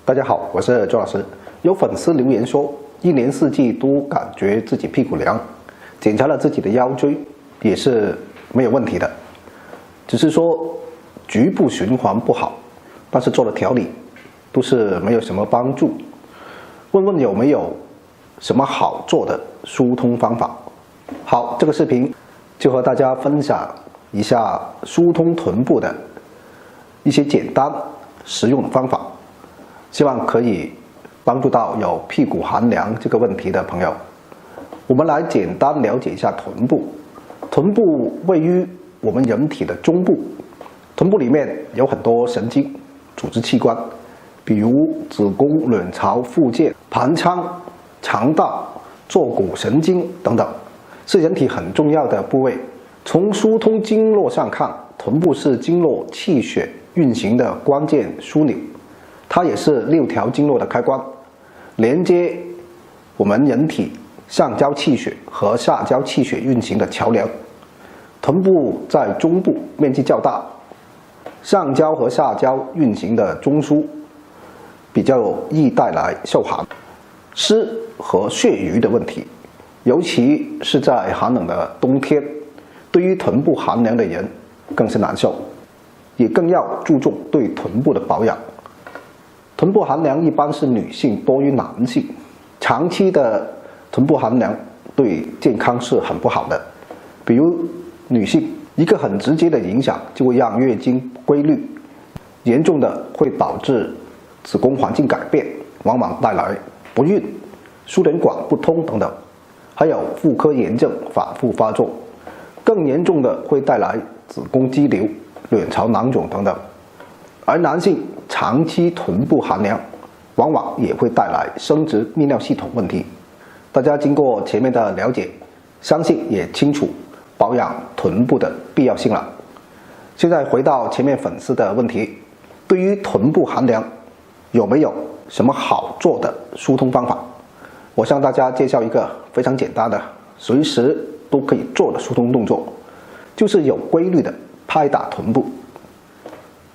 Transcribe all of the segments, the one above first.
大家好，我是周老师。有粉丝留言说，一年四季都感觉自己屁股凉，检查了自己的腰椎也是没有问题的，只是说局部循环不好，但是做了调理都是没有什么帮助。问问有没有什么好做的疏通方法？好，这个视频就和大家分享一下疏通臀部的一些简单实用的方法，希望可以帮助到有屁股寒凉这个问题的朋友。我们来简单了解一下臀部。臀部位于我们人体的中部，臀部里面有很多神经组织器官，比如子宫、卵巢、附件、盆腔、肠道、坐骨神经等等，是人体很重要的部位。从疏通经络上看，臀部是经络气血运行的关键枢纽，它也是6条经络的开关，连接我们人体上焦气血和下焦气血运行的桥梁。臀部在中部，面积较大，上焦和下焦运行的中枢比较易带来受寒、湿和血瘀的问题，尤其是在寒冷的冬天，对于臀部寒凉的人更是难受，也更要注重对臀部的保养。臀部寒凉一般是女性多于男性，长期的臀部寒凉对健康是很不好的。比如女性一个很直接的影响就会让月经不规律，严重的会导致子宫环境改变，往往带来不孕、输卵管不通等等，还有妇科炎症反复发作，更严重的会带来子宫肌瘤、卵巢囊肿等等。而男性长期臀部寒凉，往往也会带来生殖泌尿系统问题。大家经过前面的了解，相信也清楚保养臀部的必要性了。现在回到前面粉丝的问题，对于臀部寒凉有没有什么好做的疏通方法？我向大家介绍一个非常简单的随时都可以做的疏通动作，就是有规律的拍打臀部。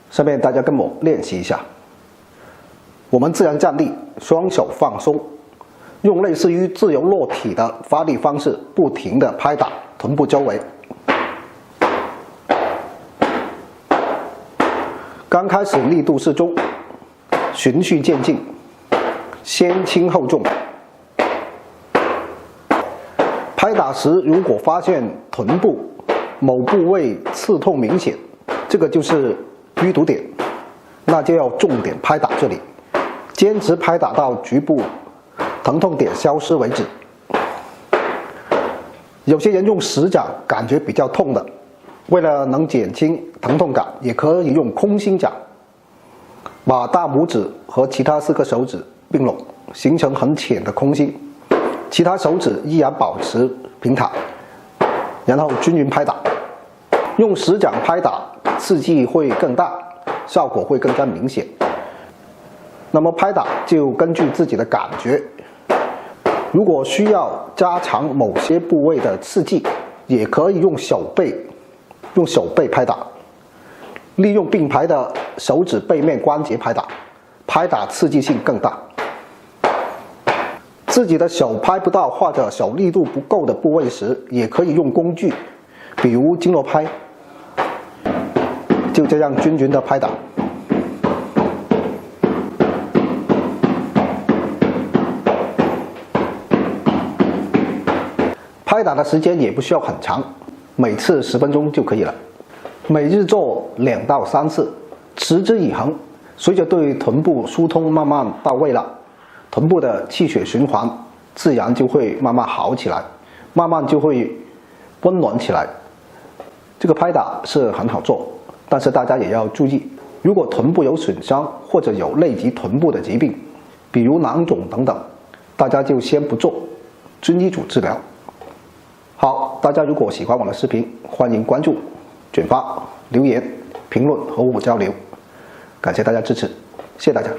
下面大家跟我练习一下。我们自然站立，双手放松，用类似于自由落体的发力方式，不停地拍打臀部周围。刚开始力度适中，循序渐进，先轻后重。拍打时如果发现臀部某部位刺痛明显，这个就是淤堵点，那就要重点拍打这里，坚持拍打到局部疼痛点消失为止。有些人用实掌感觉比较痛的，为了能减轻疼痛感，也可以用空心掌，把大拇指和其他4个手指并拢，形成很浅的空心，其他手指依然保持平坦，然后均匀拍打。用实掌拍打刺激会更大，效果会更加明显。那么拍打就根据自己的感觉，如果需要加强某些部位的刺激，也可以用手背拍打，利用并排的手指背面关节拍打，拍打刺激性更大。自己的手拍不到或者手力度不够的部位时，也可以用工具，比如经络拍，就这样均匀的拍打。拍打的时间也不需要很长，每次10分钟就可以了。每日做2到3次，持之以恒。随着对臀部疏通慢慢到位了，臀部的气血循环自然就会慢慢好起来，慢慢就会温暖起来。这个拍打是很好做，但是大家也要注意，如果臀部有损伤或者有类及臀部的疾病，比如囊肿等等，大家就先不做，遵医嘱治疗。好，大家如果喜欢我的视频，欢迎关注、转发、留言、评论和我交流，感谢大家支持，谢谢大家。